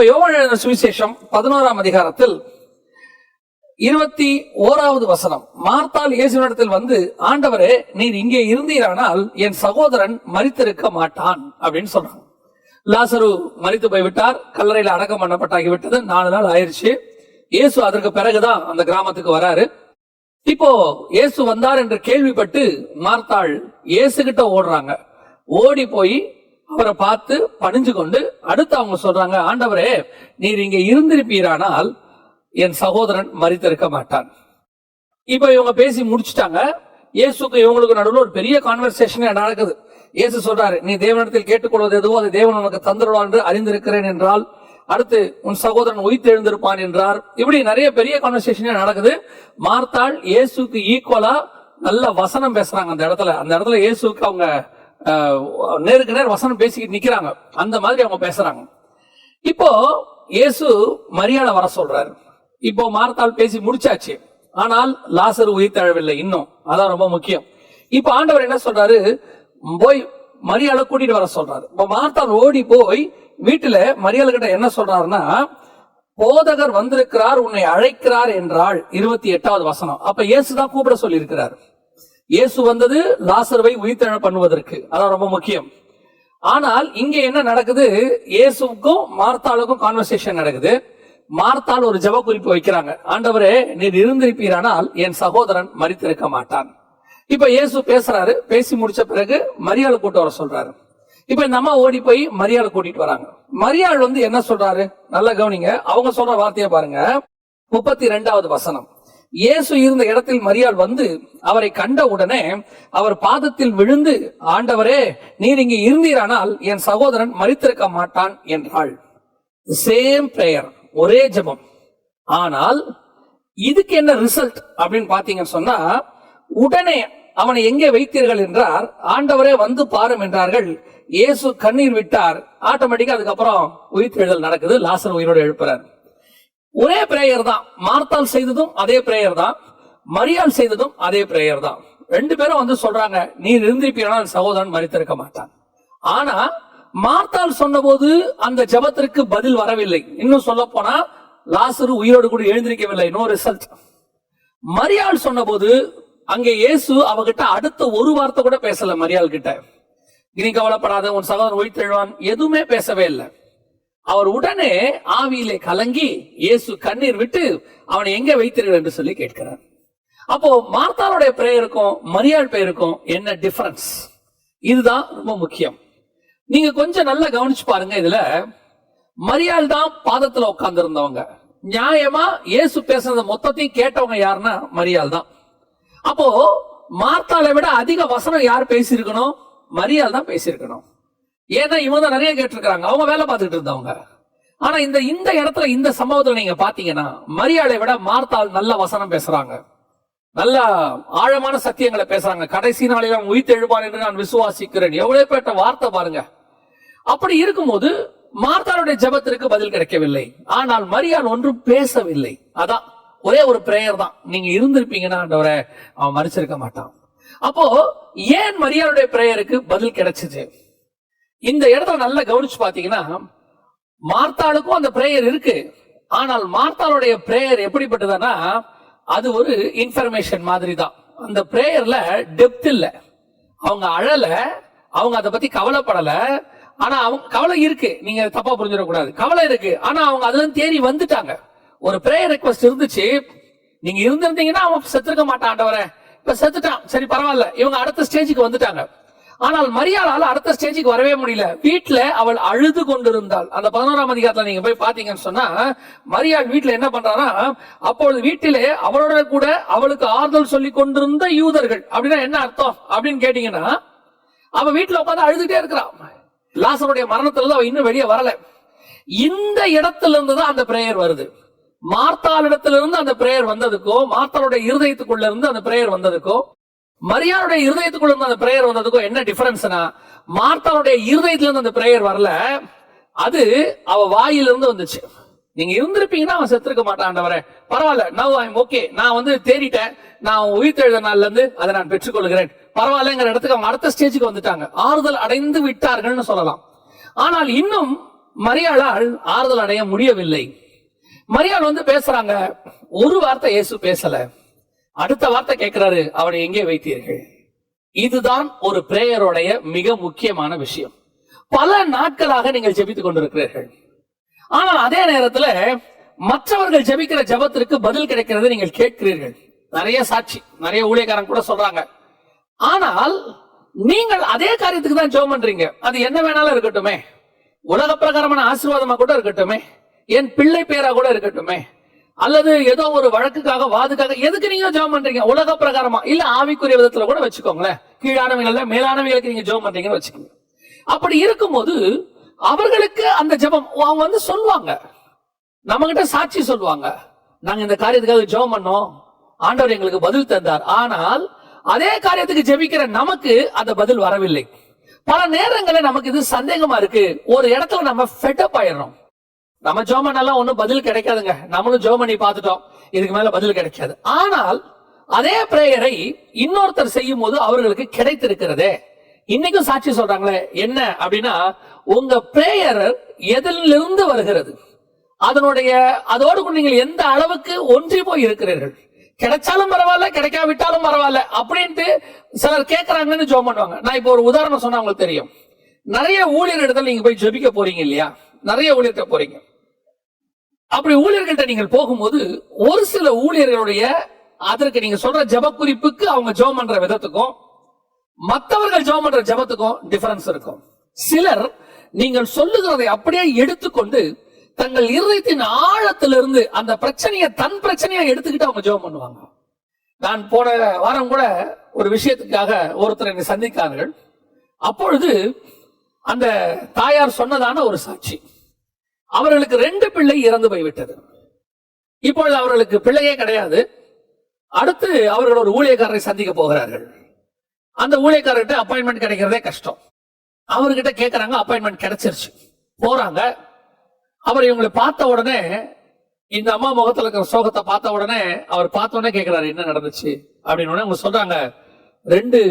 யோவான் எழுதின சுவிசேஷம் 11ஆம் அதிகாரத்தில் 21வது வசனம். மார்த்தாள் இயேசுவினிடத்தில் வந்து, ஆண்டவரே, நீர் இங்கே இருந்தீரானால் என் சகோதரன் மரித்திருக்க மாட்டான் அப்படின்னு சொல்றாங்க. லாசரு மரித்து போய்விட்டார், கல்லறையில் அடக்கம் பண்ணப்பட்டாகிவிட்டது, 4 நாள் ஆயிடுச்சு. இயேசு அதற்கு பிறகுதான் அந்த கிராமத்துக்கு வராரு. இப்போ இயேசு வந்தார் என்று கேள்விப்பட்டு மார்த்தாள் இயேசு கிட்ட ஓடுறாங்க. ஓடி போய் அவரை பார்த்து பணிஞ்சு கொண்டு அடுத்து அவங்க சொல்றாங்க, ஆண்டவரே, நீர் இங்க இருந்திருப்பீரானால் என் சகோதரன் மரித்திருக்க மாட்டான். இப்ப இவங்க பேசி முடிச்சுட்டாங்க. இயேசுக்கு இவங்களுக்கு நடுவில் ஒரு பெரிய கான்வர்சேஷன் நடக்குது. இயேசு சொல்றாரு, நீ தேவனிடத்தில் கேட்டுக்கொள்வது எதுவோ அதை தேவன் உனக்கு தந்துடுவான் என்று அறிந்திருக்கிறேன் என்றால், அடுத்து உன் சகோதரன் உயிர்த்து எழுந்திருப்பான் என்றார். இப்படி நிறைய பெரிய கான்வர்சேஷன் நடக்குது. மார்த்தாள் இயேசுக்கு ஈக்குவலா நல்ல வசனம் பேசுறாங்க. அந்த இடத்துல இயேசுக்கு அவங்க நேருக்கு நேர் வசனம் பேசிக்கிட்டு நிக்கிறாங்க. அந்த மாதிரி அவங்க பேசுறாங்க. இப்போ இயேசு மரியாதை வர சொல்றாரு. இப்போ மார்த்தாள் பேசி முடிச்சாச்சு, ஆனால் லாசரு உயிர் தழவில்லை இன்னும். அதான் ரொம்ப முக்கியம். இப்ப ஆண்டவர் என்ன சொல்றாரு, போய் மரியாதை கூட்டிட்டு வர சொல்றாரு. இப்ப மார்த்தாள் ஓடி போய் வீட்டுல மரியாதை கிட்ட என்ன சொல்றாருன்னா, போதகர் வந்திருக்கிறார், உன்னை அழைக்கிறார் என்றாள். 28வது வசனம். அப்ப இயேசுதான் கூப்பிட சொல்லி இருக்கிறார். இயேசு வந்தது லாசருவை உயிர்த்தெழ பண்ணுவதற்கு. அதான் ரொம்ப முக்கியம். ஆனால் இங்க என்ன நடக்குது, இயேசுக்கும் மார்த்தாளுக்கும் கான்வர்சேஷன் நடக்குது. மார்த்தாள் ஒரு ஜெப குறிப்பு வைக்கிறாங்க. ஆண்டவரே, நீர் இருந்திருப்பீரானால் என் சகோதரன் மரித்திருக்க மாட்டான். இப்ப இயேசு பேசுறாரு. பேசி முடிச்ச பிறகு மரியாதை கூட்டு வர சொல்றாரு. இப்ப இந்த அம்மா ஓடி போய் மரியாதை கூட்டிட்டு வராங்க. மரியாள் வந்து என்ன சொல்றாரு, நல்லா கவனிங்க. அவங்க சொல்ற வார்த்தையை பாருங்க. 32வது வசனம். இயேசு இருந்த இடத்தில் மரியாள் வந்து அவரை கண்ட உடனே அவர் பாதத்தில் விழுந்து, ஆண்டவரே, நீர் இங்கே இருந்தீரானால் என் சகோதரன் மரித்திருக்க மாட்டான் என்றாள். சேம் பிரேயர், ஒரே ஜெபம். ஆனால் இதுக்கு என்ன ரிசல்ட் அப்படின்னு பாத்தீங்கன்னு சொன்னா, உடனே அவனை எங்கே வைத்தீர்கள் என்றார். ஆண்டவரே, வந்து பாரும் என்றார்கள். இயேசு கண்ணீர் விட்டார். ஆட்டோமேட்டிக்கா அதுக்கப்புறம் உயிர்த்தெழுதல் நடக்குது. லாசர் உயிரோடு எழுப்புறார். ஒரே பிரேயர் தான். மார்த்தாள் செய்ததும் அதே பிரேயர் தான், மரியாள் செய்ததும் அதே பிரேயர் தான். 2 பேரும் வந்து சொல்றாங்க, நீர் இருந்திருப்பீரானால் சகோதரன் மரித்திருக்க மாட்டான். ஆனா மார்த்தாள் சொன்னபோது அந்த ஜெபத்திற்கு பதில் வரவில்லை. இன்னும் சொல்ல போனா லாசரு உயிரோடு கூட எழுந்திருக்கவில்லை. No result. மரியாள் சொன்னபோது அங்கே இயேசு அவகிட்ட அடுத்த ஒரு வார்த்தை கூட பேசல. மரியாள் கிட்ட, நீ கவலைப்படாத, உன் சகோதரன் உயிர்த்தெழுவான், எதுவுமே பேசவே இல்லை. அவர் உடனே ஆவியிலே கலங்கி இயேசு கண்ணீர் விட்டு அவனை எங்க வைத்தீர்கள் என்று சொல்லி கேட்கிறார். அப்போ மார்த்தாளுடைய பிரேயருக்கும் மரியாள் பிரேயருக்கும் என்ன டிஃபரன்ஸ்? இதுதான் ரொம்ப முக்கியம். நீங்க கொஞ்சம் நல்லா கவனிச்சு பாருங்க. இதுல மரியாள் தான் பாதத்துல உட்கார்ந்து இருந்தவங்க. நியாயமா இயேசு பேசுறத மொத்தத்தையும் கேட்டவங்க யாருன்னா மரியாள் தான். அப்போ மார்த்தாளை விட அதிக வசனம் யார் பேசியிருக்கணும்? மரியாள் தான் பேசியிருக்கணும். ஏன்னா இவங்க தான் நிறைய கேட்டிருக்காங்க, அவங்க வேலை பார்த்துட்டு இருந்தவங்க. ஆனா இந்த இடத்துல, இந்த சம்பவத்துல நீங்க பாத்தீங்கன்னா மரியாளை விட மார்த்தாள் நல்ல வசனம் பேசுறாங்க, நல்ல ஆழமான சத்தியங்களை பேசுறாங்க. கடைசி நாளில் அவன் உயிர்த்தெழுவான் என்று நான் விசுவாசிக்கிறேன். எவ்வளவு பேட்ட வார்த்தை பாருங்க. அப்படி இருக்கும்போது மார்த்தாளுடைய ஜெபத்திற்கு பதில் கிடைக்கவில்லை. ஆனால் மரியாள் ஒன்றும் பேசவில்லை. அதான் ஒரே ஒரு பிரேயர் தான், நீங்க இருந்திருப்பீங்கன்னா ஆண்டவரே அவன் மரிச்சிருக்க மாட்டான். அப்போ ஏன் மரியாளுடைய பிரேயருக்கு பதில் கிடைச்சிச்சு? இந்த இடத்துல நல்லா கவனிச்சு பாத்தீங்கன்னா, மார்த்தாளுக்கும் அந்த பிரேயர் இருக்கு. ஆனால் மார்த்தாளுடைய பிரேயர் எப்படிப்பட்டதுன்னா, அது ஒரு இன்ஃபர்மேஷன் மாதிரி தான். அந்த பிரேயர்ல டெப்த் இல்ல. அவங்க அழல, அவங்க அதை பத்தி கவலைப்படல. ஆனா அவங்க கவலை இருக்கு, நீங்க தப்பா புரிஞ்சிடக்கூடாது. கவலை இருக்கு, ஆனா அவங்க அதுல தேறி வந்துட்டாங்க. ஒரு பிரேயர் ரெக்வஸ்ட் இருந்துச்சு, நீங்க இருந்திருந்தீங்கன்னா அவன் செத்துருக்க மாட்டான் ஆண்டவரே, இப்ப செத்துட்டான், சரி பரவாயில்ல. இவங்க அடுத்த ஸ்டேஜுக்கு வந்துட்டாங்க. ஆனால் மரியாளால அடுத்த ஸ்டேஜுக்கு வரவே முடியல. வீட்டுல அவள் அழுது கொண்டிருந்தாள். அந்த 11ஆம் அதிகாரத்துல நீங்க போய் பாத்தீங்கன்னு சொன்னா, மரியாள் வீட்டுல என்ன பண்றான்னா, அப்பொழுது வீட்டிலே அவளோட கூட அவளுக்கு ஆறுதல் சொல்லி கொண்டிருந்த யூதர்கள். அப்படின்னா என்ன அர்த்தம் அப்படின்னு கேட்டீங்கன்னா, அவ வீட்டுல உட்காந்து அழுதுட்டே இருக்கிறான். லாசருடைய மரணத்துல அவ இன்னும் வெளியே வரல. இந்த இடத்துல இருந்துதான் அந்த பிரேயர் வருது. மார்த்தாள் இடத்துல இருந்து அந்த பிரேயர் வந்ததுக்கோ, மார்த்தாளுடைய இருதயத்துக்குள்ள இருந்து அந்த பிரேயர் வந்ததுக்கோ, மரியாளுடைய இருதயத்துக்குள்ள இருந்து அந்த பிரேயர் வந்ததுக்கும் என்ன டிஃபரன்ஸ்னா, மார்த்தாளுடைய இருதயத்துல இருந்து அந்த பிரேயர் வரல, அது அவ வாயிலிருந்து வந்துச்சு. நீங்க இருந்திருப்பீங்கன்னா அவன் செத்துருக்க மாட்டான் ஆண்டவரே, பரவாயில்ல, நவ் ஐ அம் ஓகே, நான் வந்து தேடிட்டேன், நான் உயிர்த்தெழுத நாள்ல இருந்து அதை நான் பெற்றுக்கொள்கிறேன், பரவாயில்லங்கிற இடத்துக்கு அவங்க அடுத்த ஸ்டேஜுக்கு வந்துட்டாங்க. ஆறுதல் அடைந்து விட்டார்கள்னு சொல்லலாம். ஆனால் இன்னும் மரியாளால் ஆறுதல் அடைய முடியவில்லை. மரியாள் வந்து பேசுறாங்க, ஒரு வார்த்தை இயேசு பேசல. அடுத்த வார்த்தை கேட்கிறாரு, அவனை எங்கே வைத்தீர்கள்? இதுதான் ஒரு பிரேயருடைய மிக முக்கியமான விஷயம். பல நாட்களாக நீங்கள் ஜெபித்துக் கொண்டிருக்கிறீர்கள். ஆனால் அதே நேரத்தில் மற்றவர்கள் ஜெபிக்கிற ஜெபத்திற்கு பதில் கிடைக்கிறது நீங்கள் கேட்கிறீர்கள். நிறைய சாட்சி, நிறைய ஊழியக்காரங்க கூட சொல்றாங்க. ஆனால் நீங்கள் அதே காரியத்துக்கு தான் ஜெபம் பண்றீங்க. அது என்ன வேணாலும் இருக்கட்டுமே, உலக பிரகாரமான ஆசீர்வாதமா கூட இருக்கட்டுமே, என் பிள்ளை பேரா கூட இருக்கட்டுமே, அல்லது ஏதோ ஒரு வழக்குக்காக வாதுக்காக எதுக்கு நீங்க ஜெபம் பண்றீங்க? உலக பிரகாரமா இல்ல ஆவிக்குரிய விதத்துல கூட வச்சுக்கோங்களேன். கீழானவைகள் மேலானவைகளுக்கு நீங்க ஜெபம் பண்றீங்கன்னு வச்சுக்கோங்க. அப்படி இருக்கும்போது அவர்களுக்கு அந்த ஜெபம் அவங்க வந்து சொல்லுவாங்க, நம்ம கிட்ட சாட்சி சொல்லுவாங்க, நாங்க இந்த காரியத்துக்காக ஜெபம் பண்ணோம், ஆண்டவர் எங்களுக்கு பதில் தந்தார். ஆனால் அதே காரியத்துக்கு ஜெபிக்கிற நமக்கு அந்த பதில் வரவில்லை. பல நேரங்களில் நமக்கு இது சந்தேகமா இருக்கு. ஒரு இடத்துல நம்ம ஃபெட்டப் ஆயிடுறோம். நம்ம ஜெபம் பண்ணாலும் ஒன்னும் பதில் கிடைக்காதுங்க, நம்மளும் ஜெபம் பண்ணி பார்த்துட்டோம், இதுக்கு மேல பதில் கிடைக்காது. ஆனால் அதே பிரேயரை இன்னொருத்தர் செய்யும் போது அவர்களுக்கு கிடைத்திருக்கிறதே. இன்னைக்கும் சாட்சி சொல்றாங்களே, என்ன அப்படின்னா, உங்க பிரேயர் எதிலிருந்து வருகிறது, அதோடு நீங்கள் எந்த அளவுக்கு ஒன்றி போய் இருக்கிறீர்கள். கிடைச்சாலும் பரவாயில்ல, கிடைக்காவிட்டாலும் பரவாயில்ல அப்படின்ட்டு சிலர் கேட்கறாங்கன்னு ஜெபம் பண்ணுவாங்க. நான் இப்போ ஒரு உதாரணம் சொன்னா உங்களுக்கு தெரியும். நிறைய ஊழியர் இடத்துல நீங்க போய் ஜெபிக்க போறீங்க இல்லையா, நிறைய ஊழியர்கிட்ட போறீங்க. அப்படி ஊழியர்கள்ட்ட நீங்கள் போகும்போது ஒரு சில ஊழியர்களுடைய அதற்கு நீங்க சொல்ற ஜெப குறிப்புக்கு அவங்க ஜெபம் பண்ற விதத்துக்கும் மற்றவர்கள் ஜெபம் பண்ற ஜெபத்துக்கும் டிஃபரன்ஸ் இருக்கும். சிலர் நீங்கள் சொல்லுகிறதை அப்படியே எடுத்துக்கொண்டு தங்கள் இருதயத்தின் ஆழத்திலிருந்து அந்த பிரச்சனையை தன் பிரச்சனையா எடுத்துக்கிட்டு அவங்க ஜெபம் பண்ணுவாங்க. நான் போன வாரம் கூட ஒரு விஷயத்துக்காக ஒருத்தர் என்னை சந்தித்தார்கள். அப்பொழுது அந்த தாயார் சொன்னதான ஒரு சாட்சி, அவர்களுக்கு 2 பிள்ளை இறந்து போய்விட்டது. இப்பொழுது அவர்களுக்கு பிள்ளையே கிடையாது. அடுத்து அவர்கள் ஒரு ஊழியக்காரரை சந்திக்க போகிறார்கள். அந்த ஊழியக்காரர்கிட்ட அப்பாயின்மெண்ட் கிடைக்கிறதே கஷ்டம். அவர்கிட்ட கேட்கறாங்க, அப்பாயின்மெண்ட் கிடைச்சிருச்சு. போறாங்க. அவர் இவங்களை பார்த்த உடனே, இந்த அம்மா முகத்துல இருக்கிற சோகத்தை பார்த்த உடனே அவர் பார்த்த உடனே கேட்கிறாரு, என்ன நடந்துச்சு அப்படின்னு. அவங்க சொல்றாங்க, 2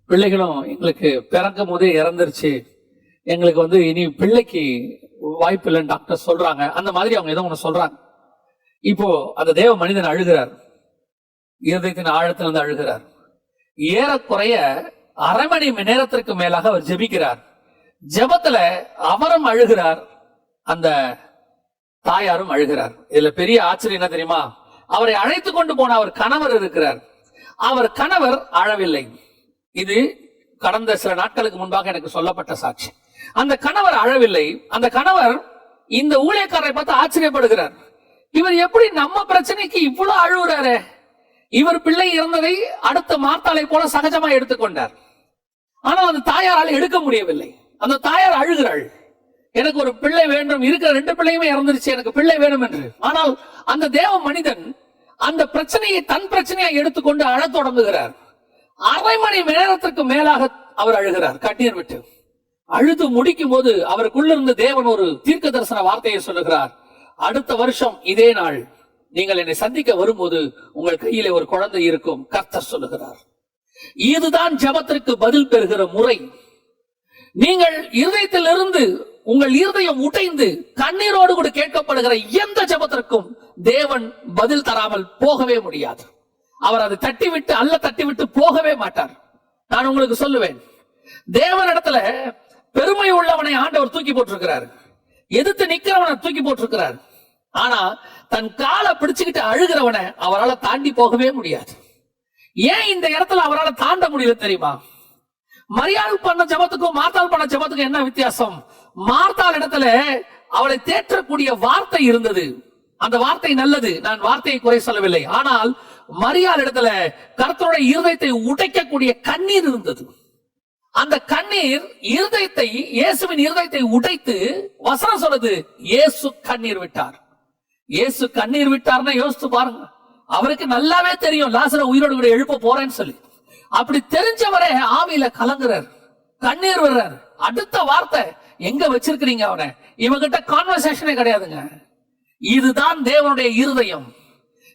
பிள்ளைகளும் எங்களுக்கு பிறக்கும் போதே இறந்துருச்சு, எங்களுக்கு வந்து இனி பிள்ளைக்கு வாய்ப்பு இல்லைன்னு டாக்டர் சொல்றாங்க. அந்த மாதிரி அவங்க ஏதோ ஒண்ணு சொல்றாங்க. இப்போ அந்த தேவ மனிதன் அழுகிறார், இருதயத்தின் ஆழத்திலிருந்து அழுகிறார். ஏறக்குறைய அரை மணி நேரத்திற்கு மேலாக அவர் ஜெபிக்கிறார். ஜெபத்துல அவரும் அழுகிறார், அந்த தாயாரும் அழுகிறார். இதுல பெரிய ஆச்சரியம் என்ன தெரியுமா, அவரை அழைத்து கொண்டு போன அவர் கணவர் இருக்கிறார். அவர் கணவர் அழவில்லை. இது கடந்த சில நாட்களுக்கு முன்பாக எனக்கு சொல்லப்பட்ட சாட்சி. அந்த கணவர் அழவில்லை. அந்த கணவர் இந்த ஊழியக்காரரை பார்த்து ஆச்சரியப்படுகிறார். இவர் எப்படி நம்ம பிரச்சனைக்கு இவ்வளவு அழுகுறாரு? இவர் பிள்ளை இறந்ததை அடுத்த மார்த்தாளை போல சகஜமா எடுத்துக்கொண்டார். ஆனால் அந்த தாயாரால் எடுக்க முடியவில்லை. அந்த தாயார் அழுகிறாள், எனக்கு ஒரு பிள்ளை வேண்டும், இருக்கிற 2 பிள்ளையுமே இறந்துருச்சு, எனக்கு பிள்ளை வேணும் என்று. ஆனால் அந்த தேவ மனிதன் அந்த பிரச்சனையை தன் பிரச்சனையை எடுத்துக்கொண்டு அழத் தொடங்குகிறார். அரை மணி நேரத்திற்கு மேலாக அவர் அழுகிறார், கண்ணீர் விட்டு. அழுது முடிக்கும் போது அவருக்குள்ள இருந்து தேவன் ஒரு தீர்க்க தரிசன வார்த்தையை சொல்லுகிறார், அடுத்த வருஷம் இதே நாள் நீங்கள் என்னை சந்திக்க வரும்போது உங்கள் கையிலே ஒரு குழந்தை இருக்கும், கர்த்தர் சொல்லுகிறார். இதுதான் ஜெபத்திற்கு பதில் பெறுகிற முறை. நீங்கள் இருதயத்திலிருந்து உங்கள் இருதயம் உடைந்து கண்ணீரோடு கூட கேட்கப்படுகிற எந்த ஜெபத்திற்கும் தேவன் பதில் தராமல் போகவே முடியாது. அவர் அதை தட்டிவிட்டு போகவே மாட்டார். நான் உங்களுக்கு சொல்லுவேன், தேவனிடத்துல பெருமை உள்ளவனை ஆண்டவர் தூக்கி போட்டிருக்கிறார், எதிர்த்து நிக்கிறவனை தூக்கி போட்டிருக்கிறார். ஆனா தன் காலை பிடிச்சுக்கிட்டு அழுகிறவனை அவரால் தாண்டி போகவே முடியாது. ஏன் இந்த இடத்துல அவரால் தாண்ட முடியல தெரியுமா? மரியாள் பண்ண ஜெபத்துக்கும் மார்த்தாள் பண்ண ஜெபத்துக்கும் என்ன வித்தியாசம்? மார்த்தாள் இடத்துல அவளை தேற்றக்கூடிய வார்த்தை இருந்தது. அந்த வார்த்தை நல்லது, நான் வார்த்தையை குறை சொல்லவில்லை. ஆனால் மரியாள் இடத்துல கர்த்தருடைய இருதயத்தை உடைக்கக்கூடிய கண்ணீர் இருந்தது. அந்த கண்ணீர் இருதயத்தை, இயேசுவின் இருதயத்தை உடைத்து, வசனம் சொல்லுது, இயேசு கண்ணீர் விட்டார். இயேசு கண்ணீர் விட்டார்னா யோசித்து பாருங்க. அவருக்கு நல்லாவே தெரியும் லாசரை உயிரோடு கூட எழுப்ப போறேன்னு சொல்லி. அப்படி தெரிஞ்சவரே ஆவியில கலங்குறார், கண்ணீர் வர்றார். அடுத்த வார்த்தை, எங்க வச்சிருக்கிறீங்க அவனை? இவங்கிட்ட கான்வர்சேஷனே கிடையாதுங்க. இதுதான் தேவனுடைய இருதயம்.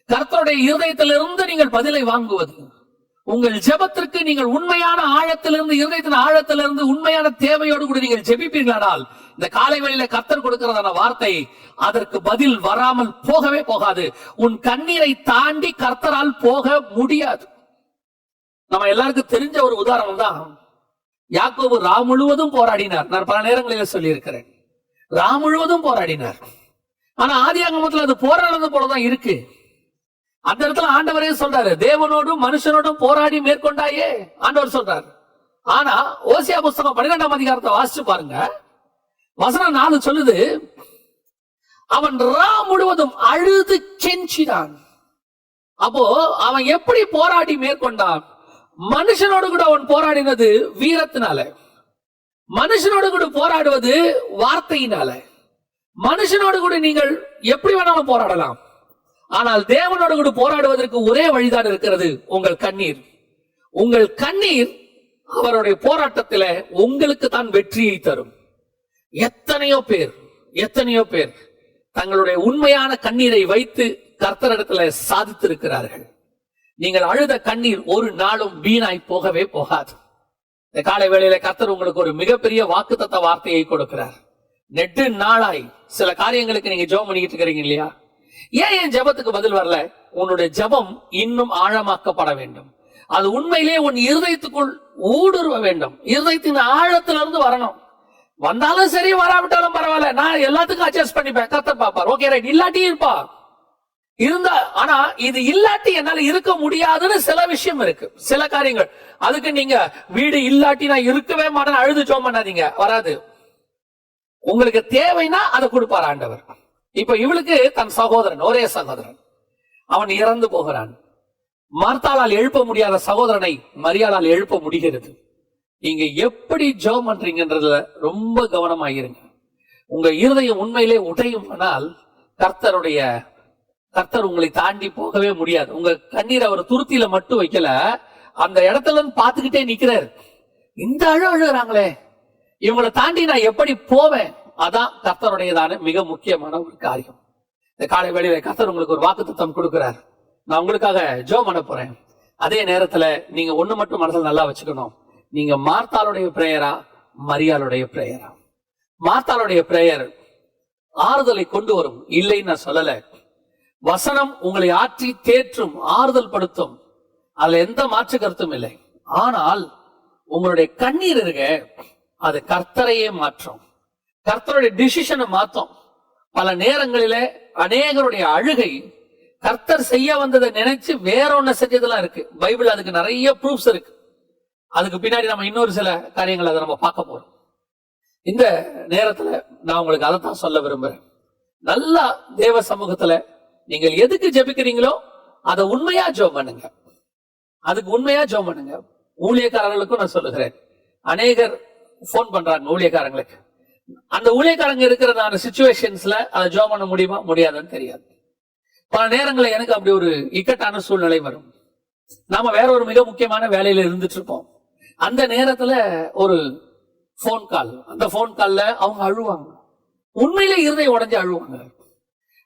கர்த்தருடைய இருதயத்திலிருந்து நீங்கள் பதிலை வாங்குவது. உங்கள் ஜெபத்திற்கு நீங்கள் உண்மையான ஆழத்திலிருந்து, இருதயத்தின் ஆழத்திலிருந்து உண்மையான தேவையோடு கூட நீங்கள் ஜெபிப்பீர்களானால், இந்த காலை வேளையில கர்த்தர் கொடுக்கிறதான வார்த்தை அதற்கு பதில் வராமல் போகவே போகாது. உன் கண்ணீரை தாண்டி கர்த்தரால் போக முடியாது. நம்ம எல்லாருக்கும் தெரிஞ்ச ஒரு உதாரணம் தான், யாக்கோபு ரா முழுவதும் போராடினார். நான் பல நேரங்களில் சொல்லி இருக்கிறேன், ரா முழுவதும் போராடினார். ஆனா ஆதியாகமத்துல அது போராடுறது போலதான் இருக்கு. அந்த இடத்துல ஆண்டவரே சொல்றாரு, தேவனோடும் மனுஷனோடும் போராடி மேற்கொண்டாயே ஆண்டவர் சொல்றாரு. ஆனா ஓசியா புஸ்தகம் 12ஆம் அதிகாரத்தை வாசிச்சு பாருங்க, வசனம் 4 சொல்லுது, அவன் ரா முழுவதும் அழுது கெஞ்சினான். அப்போ அவன் எப்படி போராடி மேற்கொண்டான்? மனுஷனோடு கூட அவன் போராடினது வீரத்தினால, மனுஷனோடு கூட போராடுவது வார்த்தையினால. மனுஷனோடு கூட நீங்கள் எப்படி வேணாலும் போராடலாம், ஆனால் தேவனோடு கூட போராடுவதற்கு ஒரே வழிதான் இருக்கிறது, உங்கள் கண்ணீர். உங்கள் கண்ணீர் அவருடைய போராட்டத்தில் உங்களுக்கு தான் வெற்றியை தரும். எத்தனையோ பேர் தங்களுடைய உண்மையான கண்ணீரை வைத்து கர்த்தரிடத்துல சாதித்திருக்கிறார்கள். நீங்கள் அழுத கண்ணீர் ஒரு நாளும் வீணாய் போகவே போகாது. இந்த காலை வேளையில கர்த்தர் உங்களுக்கு ஒரு மிகப்பெரிய வாக்குத்தத்த வார்த்தையை கொடுக்கிறார். நெட்டு நாளாய் சில காரியங்களுக்கு நீங்க ஜெபம் பண்ணிக்கிட்டு இருக்கிறீங்க இல்லையா? ஏன் என் ஜெபத்துக்கு பதில் வரல? உன்னுடைய ஜெபம் இன்னும் ஆழமாக்கப்பட வேண்டும். அது உண்மையிலே உன் இருதயத்துக்குள் ஊடுருவ வேண்டும். இருதயத்தின் ஆழத்திலிருந்து வரணும். வந்தாலும் சரி, வராவிட்டாலும் பரவாயில்ல, நான் எல்லாத்துக்கும் அட்ஜஸ்ட் பண்ணிப்பேன், கர்த்தர் பாப்பார், ஓகே ரைட். இல்லாட்டி இருப்பா இருந்தா, ஆனா இது இல்லாட்டி என்னால இருக்க முடியாதுன்னு சில விஷயம் இருக்கு, சில காரியங்கள். அதுக்கு நீங்க வீடு இல்லாட்டி நான் இருக்கவே மாட்டேன்னு அழுது ஜெபம் பண்ணாதீங்க, வராது. உங்களுக்கு தேவைன்னா அதை கொடுப்பார் ஆண்டவர். இப்ப இவளுக்கு தன் சகோதரன், ஒரே சகோதரன், அவன் இறந்து போகிறான். மார்த்தாளால் எழுப்ப முடியாத சகோதரனை மரியாளால் எழுப்ப முடிகிறது. நீங்க எப்படி ஜெபம் பண்றீங்கன்றதுல ரொம்ப கவனமாயிருங்க. உங்க இருதயம் உண்மையிலே உடையும் ஆனால் கர்த்தர் உங்களை தாண்டி போகவே முடியாது. உங்க கண்ணீரை அவர் துருத்தியில மட்டும் வைக்கல, அந்த இடத்துல இருந்து பார்த்துக்கிட்டே நிக்கிறார். இந்த அழுகுறாங்களே, இவங்களை தாண்டி நான் எப்படி போவேன்? அதான் கர்த்தருடையதான மிக முக்கியமான ஒரு காரியம். இந்த காலை வேளையில கர்த்தர் உங்களுக்கு ஒரு வாக்குத்தத்தம் கொடுக்கிறார். நான் உங்களுக்காக ஜெபம் பண்ண போறேன். அதே நேரத்துல நீங்க ஒண்ணு மட்டும் மனதில் நல்லா வச்சுக்கணும், நீங்க மார்த்தாளுடைய பிரேயரா மரியாளுடைய பிரேயரா? மார்த்தாளுடைய பிரேயர் ஆறுதலை கொண்டு வரும், இல்லைன்னு நான் சொல்லல. வசனம் உங்களை ஆற்றி தேற்றும், ஆறுதல் படுத்தும், அதுல எந்த மாற்று கருத்தும் இல்லை. ஆனால் உங்களுடைய கண்ணீர் இருக்க, அது கர்த்தரையே மாற்றும், கர்த்தருடைய டிசிஷனை மாற்றும். பல நேரங்களில அநேகருடைய அழுகை கர்த்தர் செய்ய வந்ததை நினைச்சு வேற ஒண்ணு செஞ்சதெல்லாம் இருக்கு. பைபிள் அதுக்கு நிறைய ப்ரூஃப்ஸ் இருக்கு. அதுக்கு பின்னாடி நம்ம இன்னொரு சில காரியங்கள் அதை நம்ம பார்க்க போறோம். இந்த நேரத்துல நான் உங்களுக்கு அதைத்தான் சொல்ல விரும்புறேன். நல்லா தேவ சமூகத்துல நீங்கள் எதுக்கு ஜெபிக்கிறீங்களோ அதை உண்மையா ஜெபம் பண்ணுங்க. அதுக்கு உண்மையா ஜெபம் பண்ணுங்க. ஊழியக்காரர்களுக்கும் நான் சொல்லுகிறேன், அநேகர் போன் பண்றாங்க ஊழியக்காரங்களுக்கு. அந்த ஊழியக்காரங்க இருக்கிறதான சிச்சுவேஷன்ஸ்ல அதை ஜெபம் பண்ண முடியுமா முடியாதுன்னு தெரியாது. பல நேரங்களில் எனக்கு அப்படி ஒரு இக்கட்டான சூழ்நிலை வரும். நாம வேற ஒரு மிக முக்கியமான வேலையில இருந்துட்டு இருப்போம். அந்த நேரத்துல ஒரு போன் கால், அந்த போன் கால்ல அவங்க அழுவாங்க, உண்மையிலே இருதயம் உடைஞ்சு அழுவாங்க.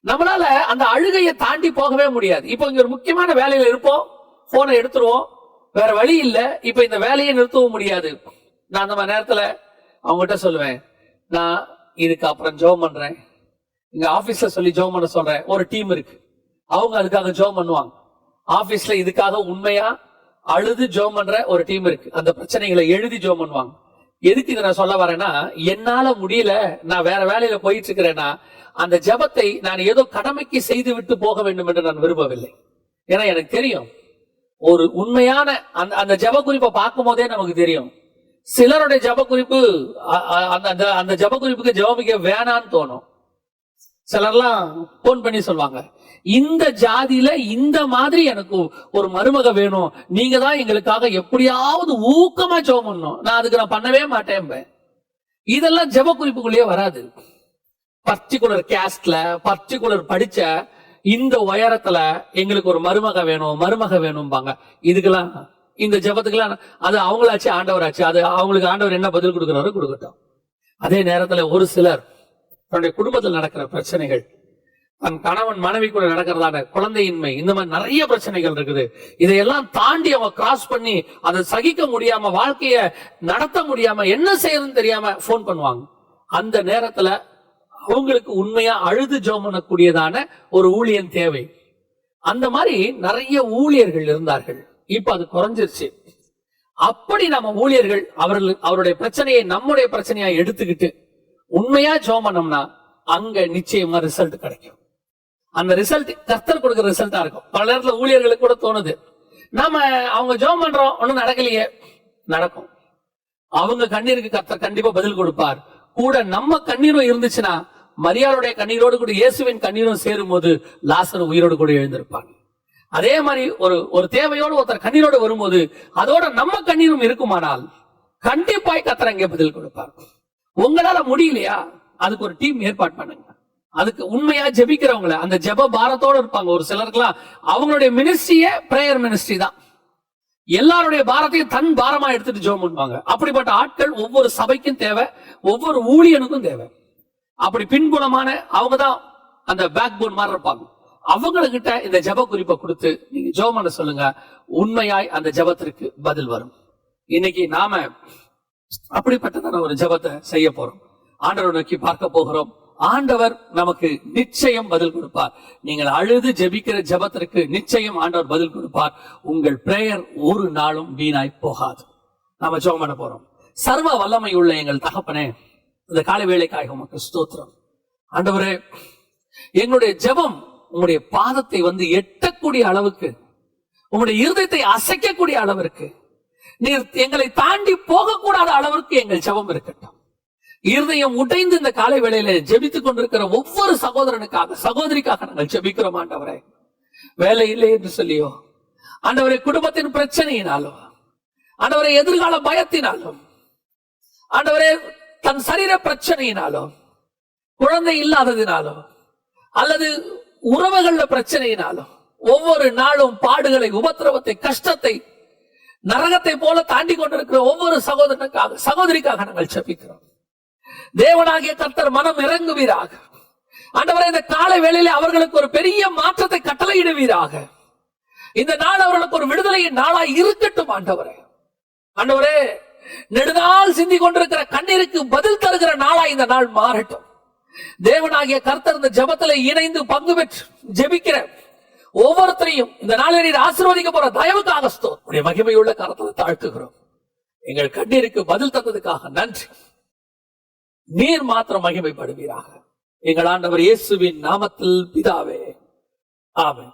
நம்மளால அந்த அழுகையை தாண்டி போகவே முடியாது. இப்போ இங்க ஒரு முக்கியமான வேலையில இருப்போம், போனை எடுத்துருவோம், வேற வழி இல்ல, இப்ப இந்த வேலையை நிறுத்தவும் முடியாது. நான் அந்த மாதிரி நேரத்துல அவங்ககிட்ட சொல்லுவேன், நான் இதுக்கு அப்புறம் ஜெபம் பண்றேன், இங்க ஆபீஸ்ல சொல்லி ஜெபம் பண்ண சொல்றேன். ஒரு டீம் இருக்கு, அவங்க அதுக்காக ஜெபம் பண்ணுவாங்க. ஆபீஸ்ல இதுக்காக உண்மையா அழுது ஜெபம் பண்ற ஒரு டீம் இருக்கு, அந்த பிரச்சனைகளை எழுதி ஜெபம் பண்ணுவாங்க. எதுக்கு இதை நான் சொல்ல வரேன்னா, என்னால முடியல, நான் வேற வேலையில போயிட்டு இருக்கிறேன்னா அந்த ஜெபத்தை நான் ஏதோ கடமைக்கு செய்து விட்டு போக வேண்டும் என்று நான் விரும்பவில்லை. ஏன்னா எனக்கு தெரியும், ஒரு உண்மையான அந்த ஜெப குறிப்பை பார்க்கும் போதே நமக்கு தெரியும், சிலருடைய ஜெப குறிப்பு அந்த ஜெப குறிப்புக்கு ஜெபமிக்க வேணான்னு தோணும். சிலர்லாம் போன் பண்ணி சொல்லுவாங்க, இந்த ஜாதியில இந்த மாதிரி எனக்கு ஒரு மருமக வேணும், நீங்க தான் எங்களுக்காக எப்படியாவது ஊக்கமா ஜெபம் பண்ணணும். நான் பண்ணவே மாட்டேன். இதெல்லாம் ஜெப குறிப்புக்குள்ளேயே வராது. பர்டிகுலர் கேஸ்ட்ல பர்டிகுலர் படிச்ச இந்த உயரத்துல எங்களுக்கு ஒரு மருமக வேணும்பாங்க. இதுக்கெல்லாம் இந்த ஜெபத்துக்கெல்லாம் அது அவங்களாச்சு ஆண்டவராச்சு, அது அவங்களுக்கு ஆண்டவர் என்ன பதில் கொடுக்கிறாரோ கொடுக்கட்டும். அதே நேரத்துல ஒரு சிலர் தன்னுடைய குடும்பத்தில் நடக்கிற பிரச்சனைகள், தன் கணவன் மனைவி கூட நடக்கிறதான குழந்தையின்மை, இந்த மாதிரி நிறைய பிரச்சனைகள் இருக்குது. இதையெல்லாம் தாண்டி அவங்க கிராஸ் பண்ணி அதை சகிக்க முடியாம, வாழ்க்கைய நடத்த முடியாம, என்ன செய்யறதுன்னு தெரியாம போன் பண்ணுவாங்க. அந்த நேரத்துல அவங்களுக்கு உண்மையா அழுது ஜெபம் பண்ணக்கூடியதான ஒரு ஊழியன் தேவை. அந்த மாதிரி நிறைய ஊழியர்கள் இருந்தார்கள். இப்ப அது குறைஞ்சிருச்சு. அப்படி நம்ம ஊழியர்கள் அவருடைய பிரச்சனையை நம்முடைய பிரச்சனையா எடுத்துக்கிட்டு உண்மையா ஜெபம் பண்ணோம்னா அங்க நிச்சயமா ரிசல்ட் கிடைக்கும். அந்த ரிசல்ட் கர்த்தர் கொடுக்கிற ரிசல்ட்டா இருக்கும். பல நேரத்துல ஊழியர்களுக்கு கூட தோணுது, நாம அவங்க ஜெபம் பண்றோம், ஒண்ணும் நடக்கலையே. நடக்கும். அவங்க கண்ணீருக்கு கர்த்தர் கண்டிப்பா பதில் கொடுப்பார். கூட நம்ம கண்ணீரும் இருந்துச்சுன்னா, மரியாளுடைய கண்ணீரோடு கூட இயேசுவின் கண்ணீரும் சேரும் போது லாசரு உயிரோடு கூட எழுந்திருப்பாங்க. அதே மாதிரி ஒரு தேவையோடு ஒருத்தர் கண்ணீரோடு வரும்போது அதோட நம்ம கண்ணீரும் இருக்குமானால் கண்டிப்பாய் கர்த்தர் அங்கே பதில் கொடுப்பார். உங்களால முடியலையா, அதுக்கு ஒரு டீம் ஏற்பாடு பண்ணுங்க. அதுக்கு உண்மையா ஜெபிக்கிறவங்கள, அந்த ஜெப பாரத்தோட இருப்பாங்க. ஒரு சிலருக்குலாம் அவங்களுடைய மினிஸ்ட்ரியே பிரேயர் மினிஸ்ட்ரி தான். எல்லாருடைய பாரத்தையும் தன் பாரமா எடுத்துட்டு ஜெபம் பண்ணுவாங்க. அப்படிப்பட்ட ஆட்கள் ஒவ்வொரு சபைக்கும் தேவை, ஒவ்வொரு ஊழியனுக்கும் தேவை. அப்படி பின்புலமான அவங்கதான் அந்த பேக் போன் மாதிரி இருப்பாங்க. அவங்ககிட்ட இந்த ஜெப குறிப்பை கொடுத்து நீங்க ஜெபம் பண்ண சொல்லுங்க. உண்மையாய் அந்த ஜெபத்திற்கு பதில் வரும். இன்னைக்கு நாம அப்படிப்பட்டதான ஒரு ஜெபத்தை செய்ய போறோம். ஆண்டவரை நோக்கி பார்க்க போகிறோம். ஆண்டவர் நமக்கு நிச்சயம் பதில் கொடுப்பார். நீங்கள் அழுது ஜெபிக்கிற ஜெபத்திற்கு நிச்சயம் ஆண்டவர் பதில் கொடுப்பார். உங்கள் பிரேயர் ஒரு நாளும் வீணாய் போகாது. நாம ஜெபம் பண்ண போறோம். சர்வ வல்லமை உள்ள எங்கள் தகப்பனே, இந்த காலை வேளைக்காக உமக்கு ஸ்தோத்திரம். ஆண்டவரே, எங்களுடைய ஜெபம் உங்களுடைய பாதத்தை எட்டக்கூடிய அளவுக்கு, உங்களுடைய இருதயத்தை அசைக்கக்கூடிய அளவிற்கு, நீர் எங்களை தாண்டி போகக்கூடாத அளவிற்கு எங்கள் ஜெபம் இருக்கட்டும். இருதயம் உடைந்து இந்த காலை வேளையில ஜெபித்துக் கொண்டிருக்கிற ஒவ்வொரு சகோதரனுக்காக, சகோதரிக்காக நாங்கள் ஜெபிக்கிறோம். ஆண்டவரே, வேலை இல்லை என்று சொல்லியோ, ஆண்டவரே குடும்பத்தின் பிரச்சனையினாலோ, ஆண்டவரே எதிர்கால பயத்தினாலும், ஆண்டவரே தன் சரீர பிரச்சனையினாலோ, குழந்தை இல்லாததினாலோ, அல்லது உறவுகள்ல பிரச்சனையினாலோ, ஒவ்வொரு நாளும் பாடுகளை, உபத்திரவத்தை, கஷ்டத்தை, நரகத்தை போல தாண்டி கொண்டிருக்கிற ஒவ்வொரு சகோதரனுக்காக, சகோதரிக்காக நாங்கள் ஜெபிக்கிறோம். தேவனாகிய கர்த்தர் மனம் இறங்குவீராக. ஆண்டவரே, இந்த காலை வேளையிலே அவர்களுக்கு ஒரு பெரிய மாற்றத்தை கட்டளையிடுவீராக. இந்த நாள் அவர்களுக்கு ஒரு விடுதலையின் நாளாய் இருக்கட்டும். ஆண்டவரே, ஆண்டவரே, நெடுநாள் சிந்தி கொண்டிருக்கிற கண்ணீருக்கு பதில் தருகிற நாளாய் இந்த நாள் மாறட்டும். தேவனாகிய கர்த்தர் இந்த ஜெபத்திலே இணைந்து பங்கு பெற்று ஜெபிக்கிற ஒவ்வொருத்தரையும் இந்த நாளில் ஆசீர்வதிக்க போற தயவுக்காக ஸ்தோத்திரம். மகிமையுள்ள கரத்தை தாழ்த்துகிறோம். எங்கள் கண்ணீருக்கு பதில் தந்ததுக்காக நன்றி. நீர் மாத்திரம் மகிமைப்படுவீராக. எங்கள் ஆண்டவர் இயேசுவின் நாமத்தில் பிதாவே, ஆமென்.